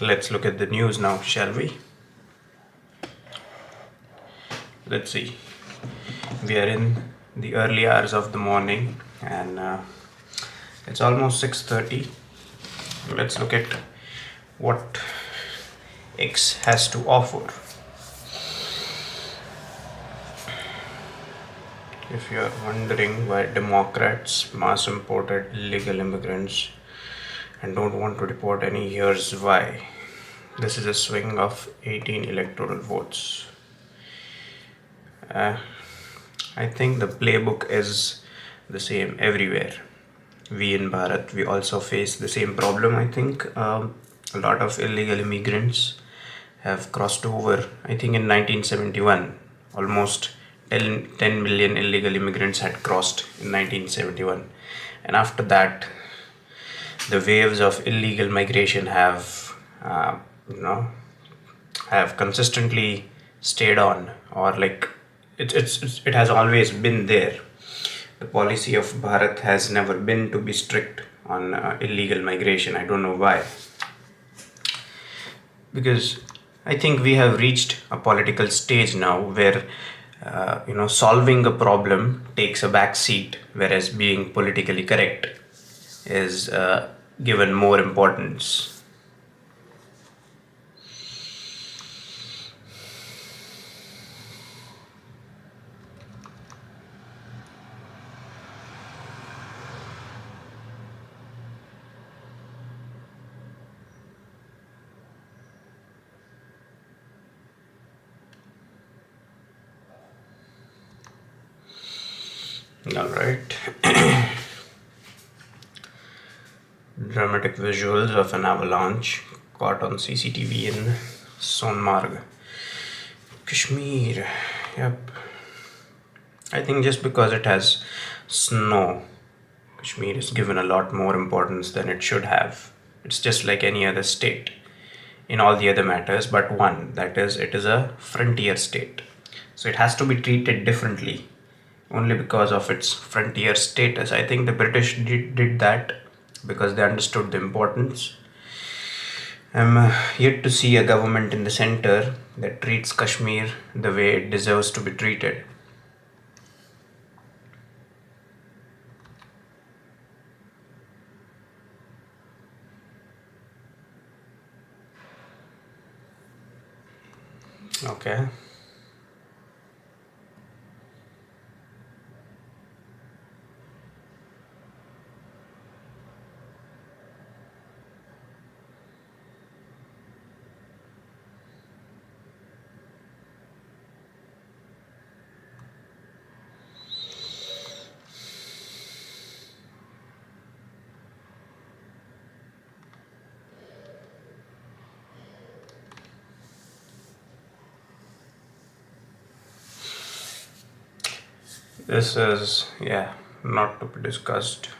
Let's look at the news now, shall we? Let's see. We are in the early hours of the morning, and it's almost 6:30. Let's look at what X has to offer. If you are wondering why Democrats mass imported illegal immigrants and don't want to deport any, here's why. This is a swing of 18 electoral votes. Uh, I think the playbook is the same everywhere. We in Bharat, we also face the same problem. I think a lot of illegal immigrants have crossed over. I think in 1971, almost 10 million illegal immigrants had crossed in 1971. And after that, the waves of illegal migration uh, you know, have consistently stayed on, or like it has always been there. The policy of Bharat has never been to be strict on illegal migration. I don't know why. Because I think we have reached a political stage now where solving a problem takes a back seat, whereas being politically correct is given more importance. All right. Dramatic visuals of an avalanche caught on CCTV in Sonmarg, Kashmir. Yep. I think just because it has snow, Kashmir is given a lot more importance than it should have. It's just like any other state in all the other matters, but one, that is, it is a frontier state. So it has to be treated differently only because of its frontier status. I think the British did that because they understood the importance. I'm yet to see a government in the center that treats Kashmir the way it deserves to be treated. Okay. This is, yeah, not to be discussed.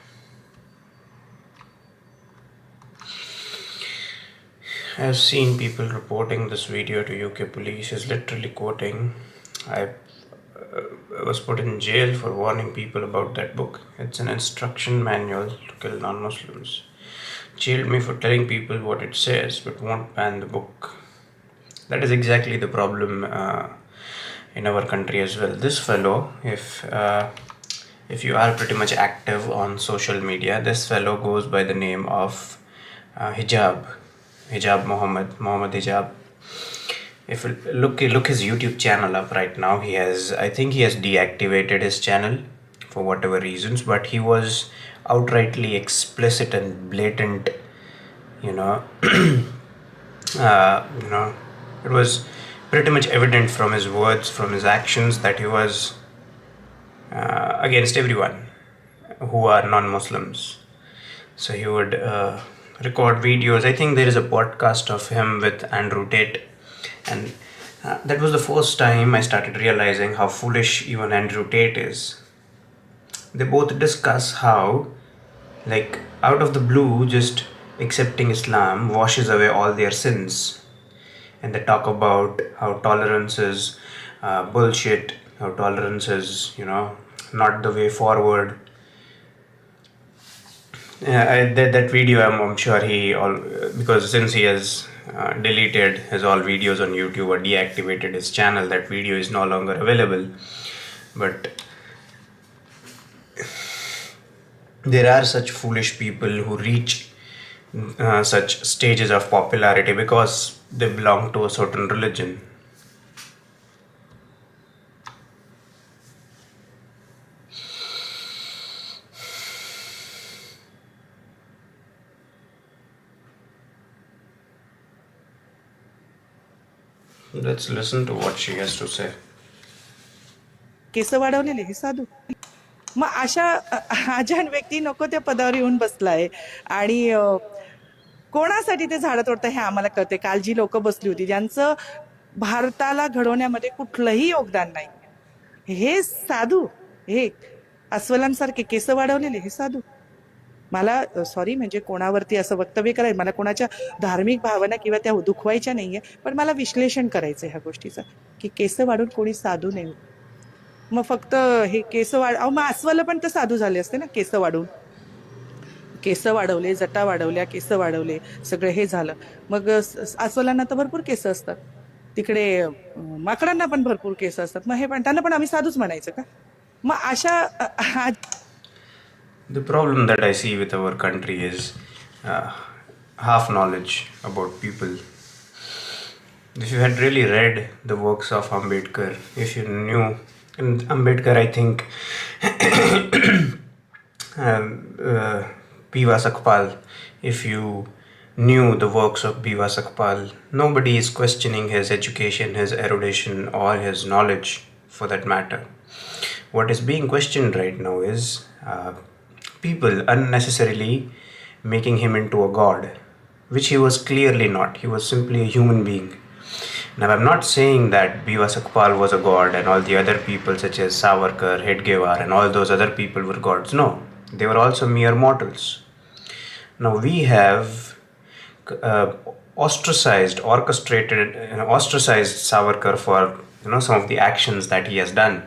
I've seen people reporting this video to UK police is literally quoting, I was put in jail for warning people about that book. It's an instruction manual to kill non Muslims. Jailed me for telling people what it says, but won't ban the book. That is exactly the problem in our country as well. This fellow, if you are pretty much active on social media, this fellow goes by the name of Hijab Muhammad Hijab. If you look his YouTube channel up right now, I think he has deactivated his channel for whatever reasons, but he was outrightly explicit and blatant. You know, you know, it was pretty much evident from his words, from his actions, that he was against everyone who are non-Muslims. So he would record videos. I think there is a podcast of him with Andrew Tate, and that was the first time I started realizing how foolish even Andrew Tate is. They both discuss how, like, out of the blue, just accepting Islam washes away all their sins. And they talk about how tolerance is bullshit, how tolerance is, not the way forward. that video, I'm sure he all, because since he has deleted his all videos on YouTube or deactivated his channel, that video is no longer available. But there are such foolish people who reach such stages of popularity because they belong to a certain religion. Let's listen to what she has to say. Case वाढवलेले हे साधू. मग अशा अजाण व्यक्ती नको त्या पदावर येऊन बसलाय आणि कोणासाठी ते झाडं तोडतं हे आम्हाला कळते. काल जी लोक बसली होती ज्यांचं भारताला घडवण्यामध्ये कुठलंही योगदान नाही, हे साधू, हे अस्वलांसारखे केस वाढवलेले हे साधू. मला सॉरी, म्हणजे कोणावरती असं वक्तव्य करायचं, मला कोणाच्या धार्मिक भावना किंवा त्या दुखवायच्या नाहीये, पण मला विश्लेषण करायचंय ह्या गोष्टीचं की केस वाढून कोणी साधू नाही. मग फक्त हे केस मग अस्वल पण तर साधू झाले असते ना. केस वाढून, केस वाढवले, जटा वाढवल्या, केस वाढवले, सगळं हे झालं. मग अस्वलांना तर भरपूर केस असतात, तिकडे माकडांना पण भरपूर केस असतात. मग हे पण त्यांना पण आम्ही साधूच म्हणायचं का? मग अशा The problem that I see with our country is half knowledge about people. If you had really read the works of Ambedkar, if you knew, and Ambedkar, I think, P.V. Sakpal, if you knew the works of P.V. Sakpal, nobody is questioning his education, his erudition, or his knowledge for that matter. What is being questioned right now is people unnecessarily making him into a god, which he was clearly not. He was simply a human being. Now, I'm not saying that P.V. Sakpal was a god and all the other people such as Savarkar, Hedgewar and all those other people were gods. No, they were also mere mortals. Now, we have ostracized Savarkar for some of the actions that he has done.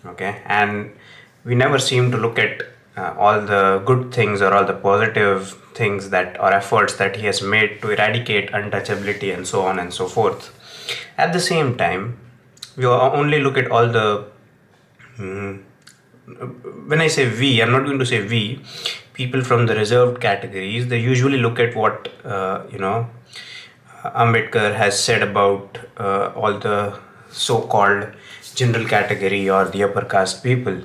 Okay, and we never seem to look at all the good things or all the positive things that or efforts that he has made to eradicate untouchability and so on and so forth. At the same time, we only look at all the when I say we, I'm not going to say we, people from the reserved categories, they usually look at what Ambedkar has said about all the so-called general category or the upper caste people.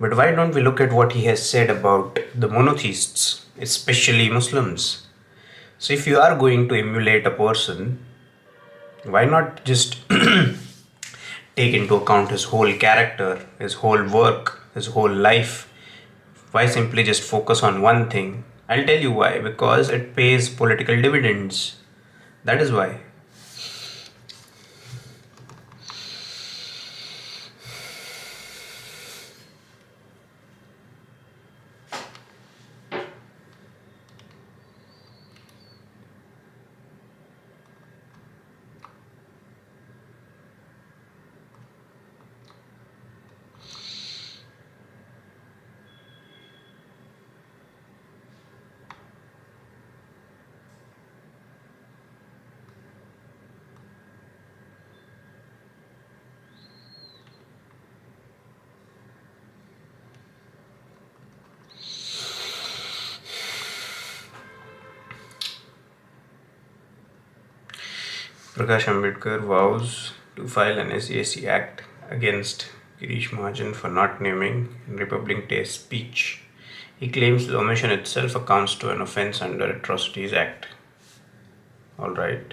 But why don't we look at what he has said about the monotheists, especially Muslims? So if you are going to emulate a person, why not just take into account his whole character, his whole work, his whole life? Why simply just focus on one thing? I'll tell you why. Because it pays political dividends. That is why. Prakash Ambedkar vows to file an SAC Act against Girish Mahajan for not naming Republic Day speech. He claims the omission itself accounts to an offence under Atrocities Act. All right.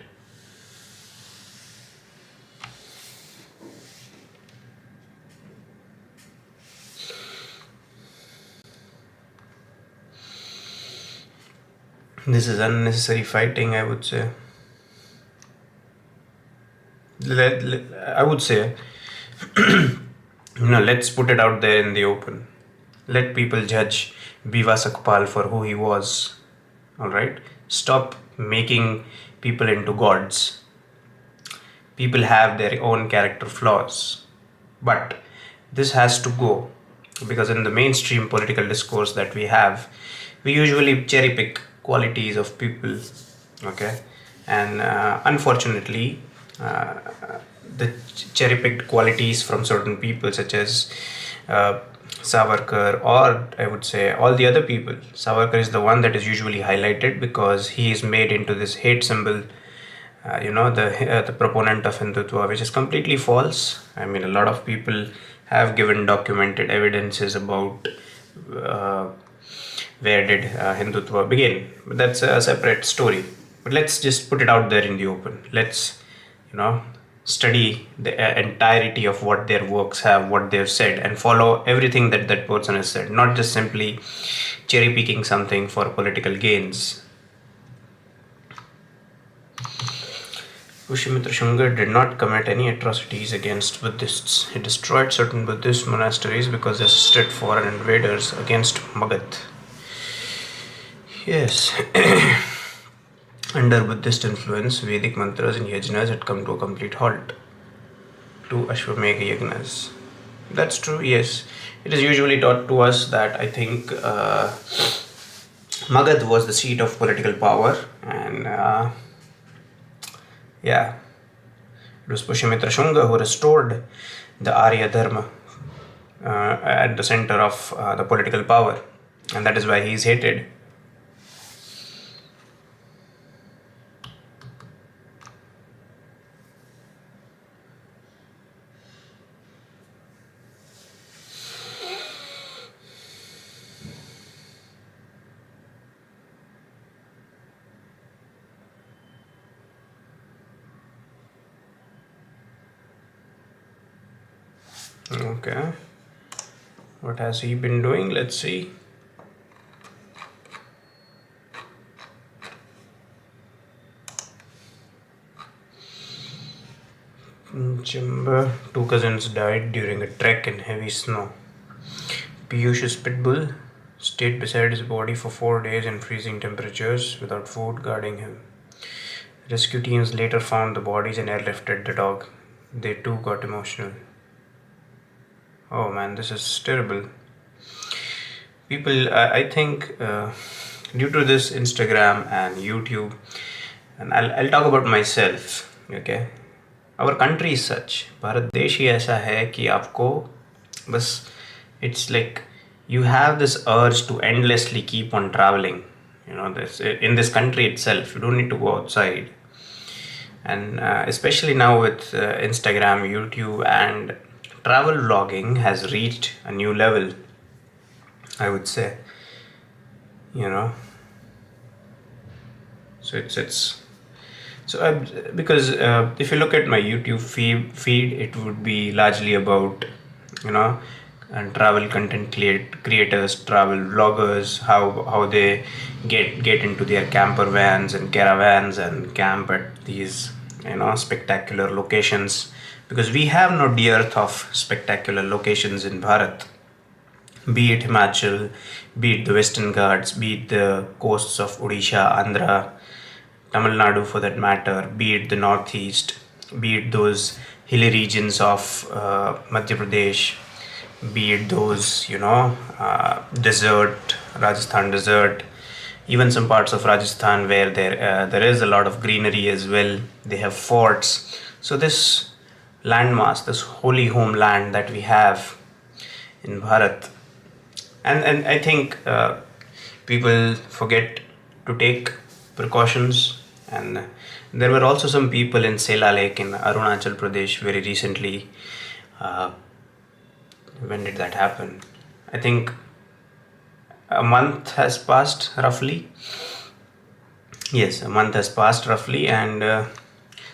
This is unnecessary fighting, I would say. I would say, let's put it out there in the open. Let people judge P.V. Sakpal for who he was. All right? Stop making people into gods. People have their own character flaws. But this has to go, because in the mainstream political discourse that we have, we usually cherry pick qualities of people, okay, and unfortunately, uh, the cherry picked qualities from certain people, such as uh, Savarkar, or I would say all the other people. Savarkar is the one that is usually highlighted because he is made into this hate symbol, the proponent of Hindutva, which is completely false. I mean, a lot of people have given documented evidences about uh, where did Hindutva begin. But that's a separate story. But let's just put it out there in the open. Let's, you know, study the entirety of what their works have, what they've said, and follow everything that that person has said, not just simply cherry picking something for political gains. Pushyamitra Shunga did not commit any atrocities against Buddhists. He destroyed certain Buddhist monasteries because they assisted foreign invaders against Magadh. Yes. Under Buddhist influence, Vedic mantras and yajnas had come to a complete halt. To Ashwamegha yajnas. That's true, yes. It is usually taught to us that I think Magadh was the seat of political power, and yeah, it was Pushyamitra Shunga who restored the Arya Dharma at the center of the political power, and that is why he is hated. Okay, what has he been doing? Let's see. Chimba, two cousins died during a trek in heavy snow. Piyush's pit bull stayed beside his body for 4 days in freezing temperatures without food guarding him. Rescue teams later found the bodies and airlifted the dog. They too got emotional. Oh man, this is terrible. People, I think, due to this Instagram and YouTube, and I'll talk about myself, okay? Our country is such, Bharat देश ही ऐसा है कि आपको बस it's like you have this urge to endlessly keep on traveling. You know, this in this country itself, you don't need to go outside. And especially now with Instagram, YouTube, and travel vlogging has reached a new level, I would say. You know, so it's so because if you look at my YouTube feed, it would be largely about, you know, and travel content creators, travel vloggers, how they get into their camper vans and caravans and camp at these, you know, spectacular locations, because we have no dearth of spectacular locations in Bharat, be it Himachal, be it the Western Ghats, be it the coasts of Odisha, Andhra, Tamil Nadu for that matter, be it the Northeast, be it those hilly regions of Madhya Pradesh, be it those, desert, Rajasthan desert, even some parts of Rajasthan where there is a lot of greenery as well. They have forts. So this landmass, this holy homeland that we have in Bharat, and I think people forget to take precautions. And there were also some people in Sela Lake in Arunachal Pradesh very recently. Uh, when did that happen? I think a month has passed roughly. Yes, a month has passed roughly, and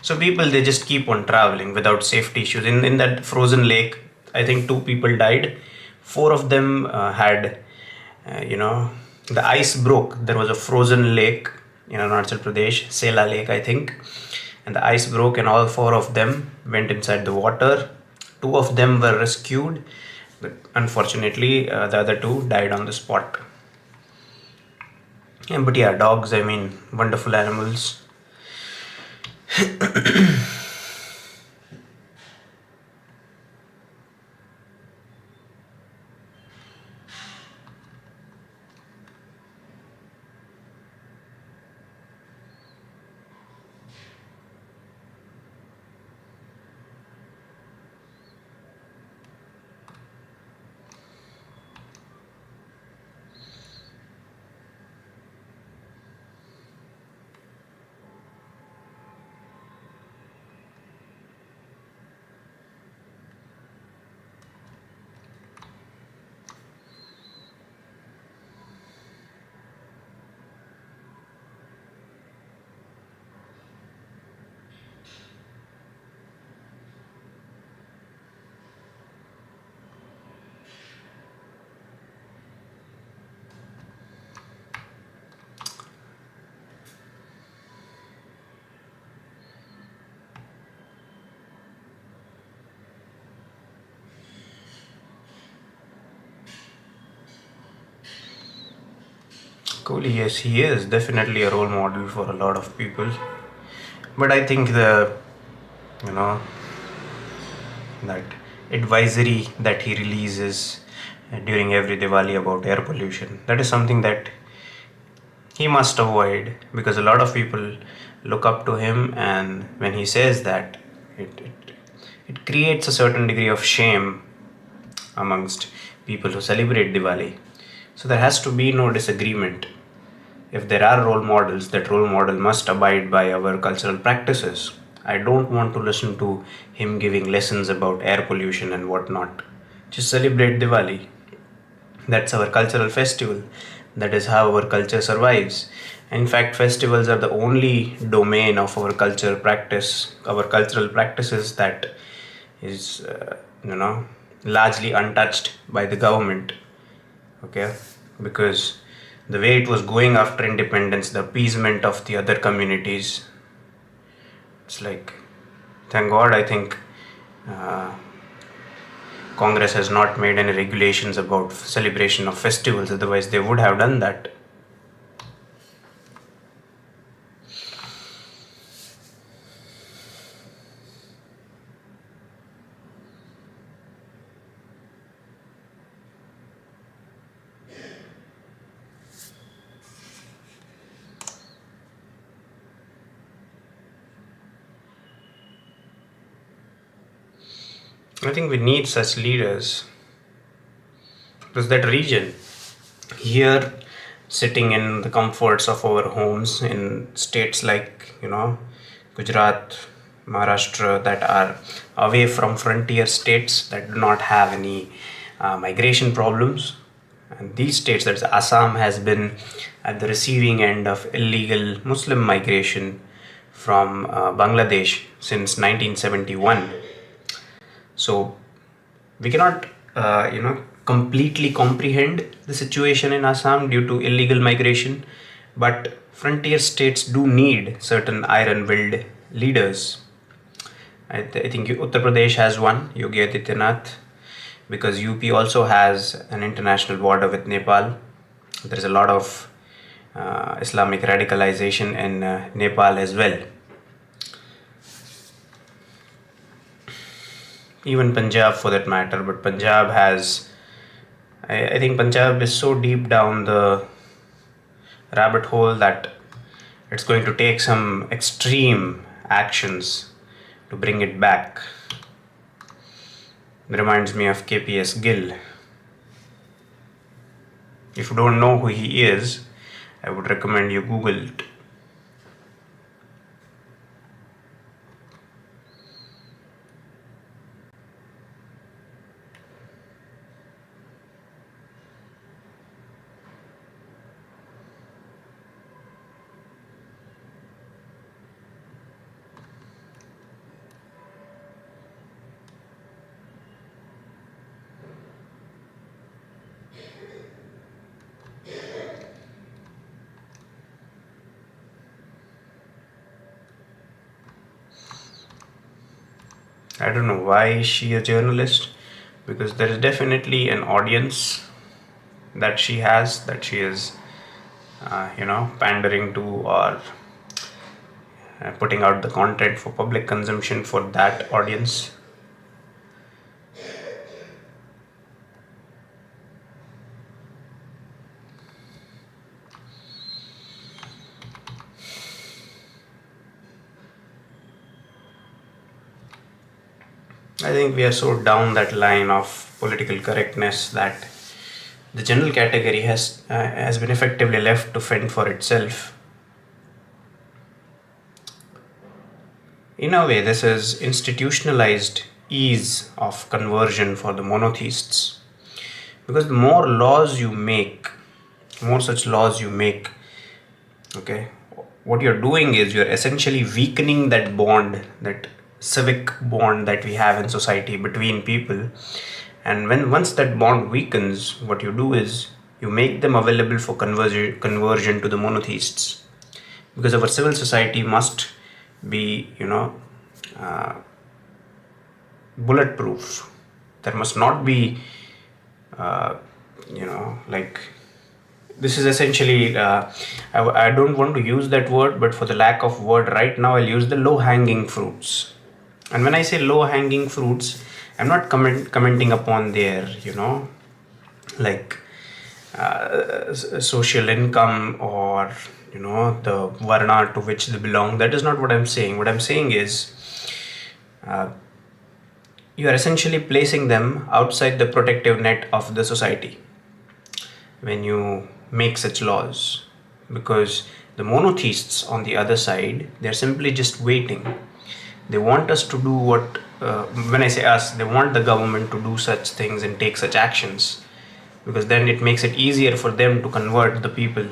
so people, they just keep on traveling without safety issues. In that frozen lake, I think two people died. Four of them had, the ice broke. There was a frozen lake in Arunachal Pradesh, Sela Lake, I think, and the ice broke, and all four of them went inside the water. Two of them were rescued, but unfortunately, the other two died on the spot. Yeah, but yeah, dogs, I mean, wonderful animals. Kohli, yes, he is definitely a role model for a lot of people. But I think you know, that advisory that he releases during every Diwali about air pollution, that is something that he must avoid, because a lot of people look up to him, and when he says that, it creates a certain degree of shame amongst people who celebrate Diwali. So there has to be no disagreement. If there are role models, that role model must abide by our cultural practices. I don't want to listen to him giving lessons about air pollution and whatnot. Just celebrate Diwali. That's our cultural festival. That is how our culture survives. In fact, festivals are the only domain of our cultural practice, our cultural practices, that is, largely untouched by the government. Okay, because the way it was going after independence, the appeasement of the other communities, it's like, thank God, I think uh, Congress has not made any regulations about celebration of festivals, otherwise they would have done that. I think we need such leaders, because that region here, sitting in the comforts of our homes in states like, Gujarat, Maharashtra, that are away from frontier states, that do not have any migration problems, and these states, that's Assam, has been at the receiving end of illegal Muslim migration from Bangladesh since 1971. So we cannot, completely comprehend the situation in Assam due to illegal migration, but frontier states do need certain iron-willed leaders. I think Uttar Pradesh has one, Yogi Adityanath, because UP also has an international border with Nepal. There is a lot of Islamic radicalization in Nepal as well. Even Punjab for that matter, but Punjab has, I think Punjab is so deep down the rabbit hole that it's going to take some extreme actions to bring it back. It reminds me of KPS Gill. If you don't know who he is, I would recommend you Google it. I don't know why is she a journalist, because there is definitely an audience that she has, that she is, pandering to, or putting out the content for public consumption for that audience. I think we are so down that line of political correctness that the general category has been effectively left to fend for itself. In a way, this is institutionalized ease of conversion for the monotheists, because the more laws you make, more such laws you make, okay, what you're doing is you're essentially weakening that bond, that civic bond that we have in society between people. And when once that bond weakens, what you do is you make them available for conversion to the monotheists, because our civil society must be, uh, bulletproof. There must not be, uh, like This is essentially, I don't want to use that word, but for the lack of word right now, I'll use the low hanging fruits. And when I say low hanging fruits, I'm not commenting upon their, like social income, or the varna to which they belong. That is not what I'm saying. What I'm saying is, you are essentially placing them outside the protective net of the society when you make such laws, because the monotheists on the other side, they're simply just waiting. They want us to do what, when I say us, they want the government to do such things and take such actions, because then it makes it easier for them to convert the people.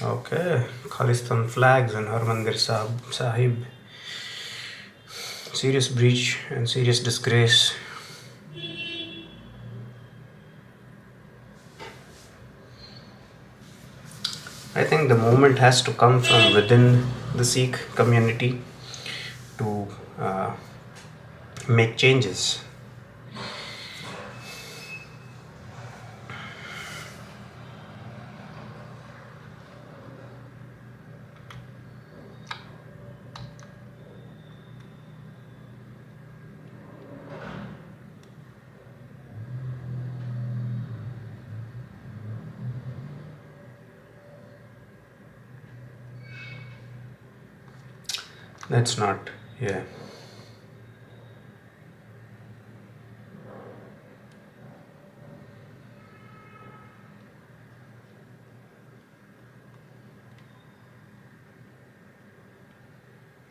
Okay, Khalistan flags and Harmandir Sahib. Serious breach and serious disgrace. I think the movement has to come from within the Sikh community to make changes. That's not, yeah.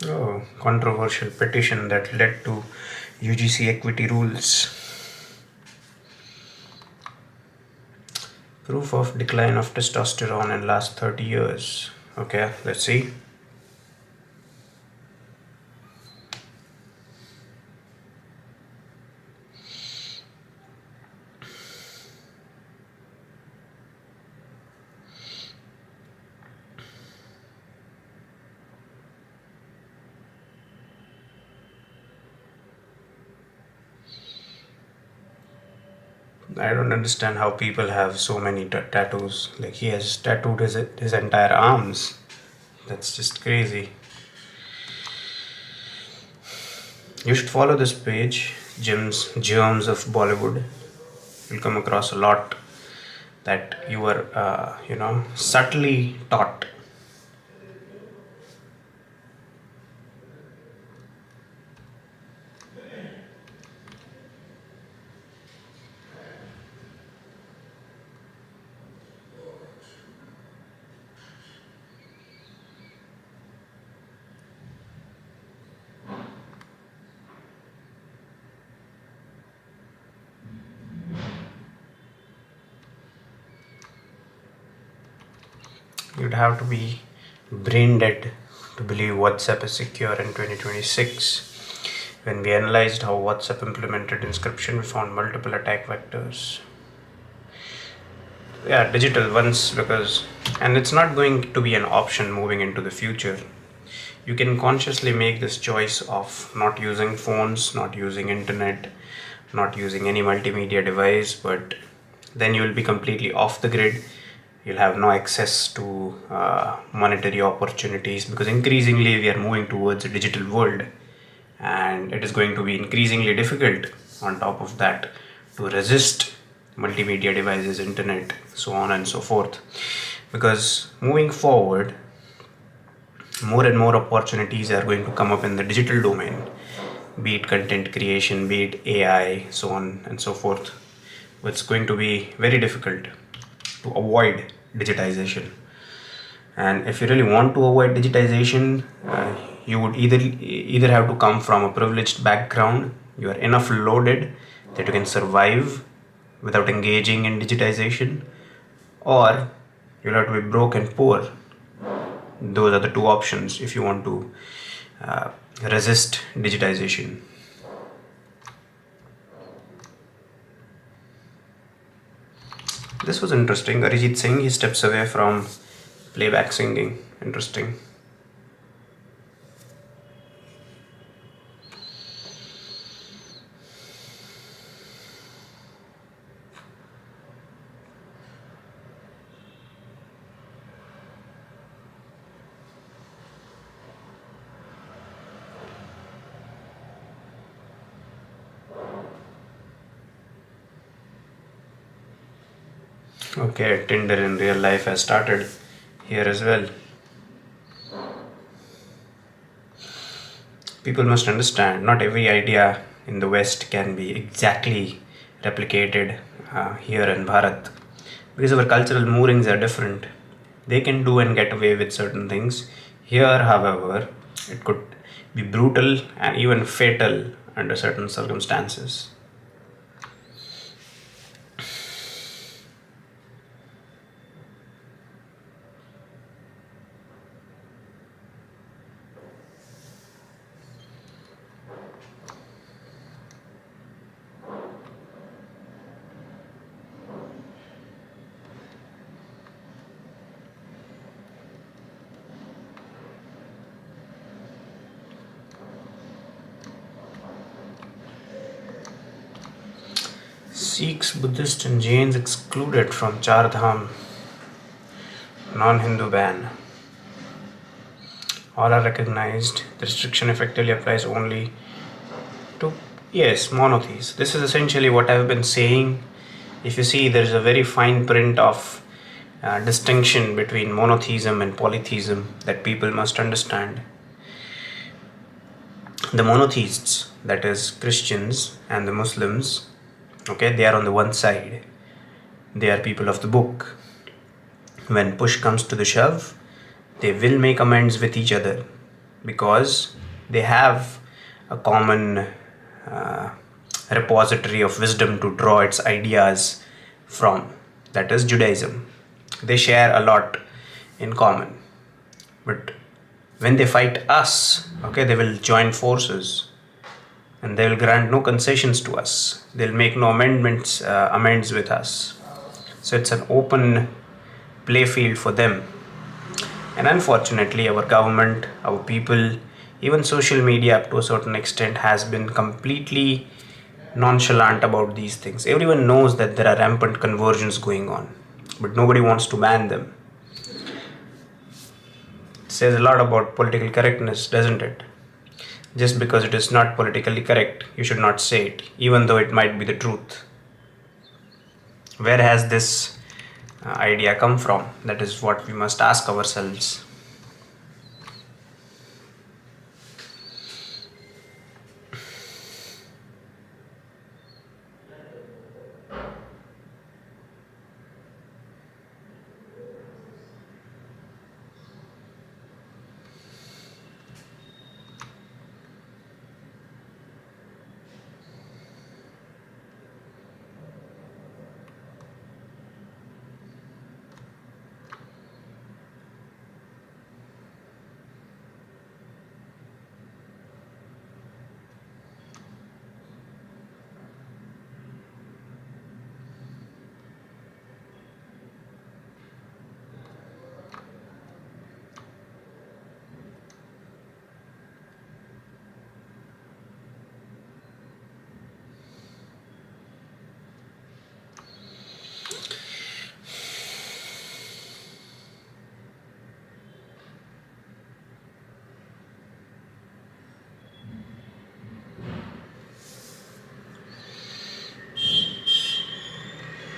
Oh, controversial petition that led to UGC equity rules. Proof of decline of testosterone in last 30 years. Okay, let's see. I don't understand how people have so many tattoos. Like, he has tattooed his entire arms. That's just crazy. You should follow this page, Jim's Germs of Bollywood. You'll come across a lot that you were, subtly taught. You'd have to be brain dead to believe WhatsApp is secure in 2026. When we analyzed how WhatsApp implemented encryption, we found multiple attack vectors. Yeah, digital ones, and it's not going to be an option moving into the future. You can consciously make this choice of not using phones, not using internet, not using any multimedia device, but then you will be completely off the grid. You'll have no access to monetary opportunities, because increasingly we are moving towards a digital world, and it is going to be increasingly difficult on top of that to resist multimedia devices, internet, so on and so forth. Because moving forward, more and more opportunities are going to come up in the digital domain, be it content creation, be it AI, so on and so forth. It's going to be very difficult to avoid digitization. And if you really want to avoid digitization, you would either have to come from a privileged background, you are enough loaded that you can survive without engaging in digitization, or you'll have to be broke and poor. Those are the two options if you want to resist digitization. This was interesting. Arijit Singh, he steps away from playback singing. Interesting. Okay, Tinder in real life has started here as well. People must understand not every idea in the West can be exactly replicated here in Bharat, because our cultural moorings are different. They can do and get away with certain things. Here, however, it could be brutal and even fatal under certain circumstances. Sikhs, Buddhists, and Jains excluded from Char Dham non-Hindu ban. All are recognized. The restriction effectively applies only to, yes, monotheism. This is essentially what I've been saying. If you see, there's a very fine print of distinction between monotheism and polytheism that people must understand. The monotheists, that is Christians and the Muslims, okay, they are on the one side. They are people of the book. When push comes to the shove, they will make amends with each other because they have a common uh, repository of wisdom to draw its ideas from, that is Judaism. They share a lot in common. But when they fight us, okay, they will join forces and they will grant no concessions to us. They'll make no amends with us. So it's an open play field for them. And unfortunately, our government, our people, even social media up to a certain extent has been completely nonchalant about these things. Everyone knows that there are rampant conversions going on, but nobody wants to ban them. It says a lot about political correctness, doesn't it? Just because it is not politically correct, you should not say it, even though it might be the truth. Where has this idea come from? That is what we must ask ourselves.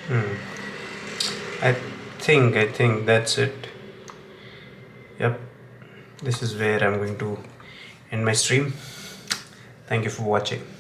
I think that's it. Yep, this is where I'm going to end my stream. Thank you for watching.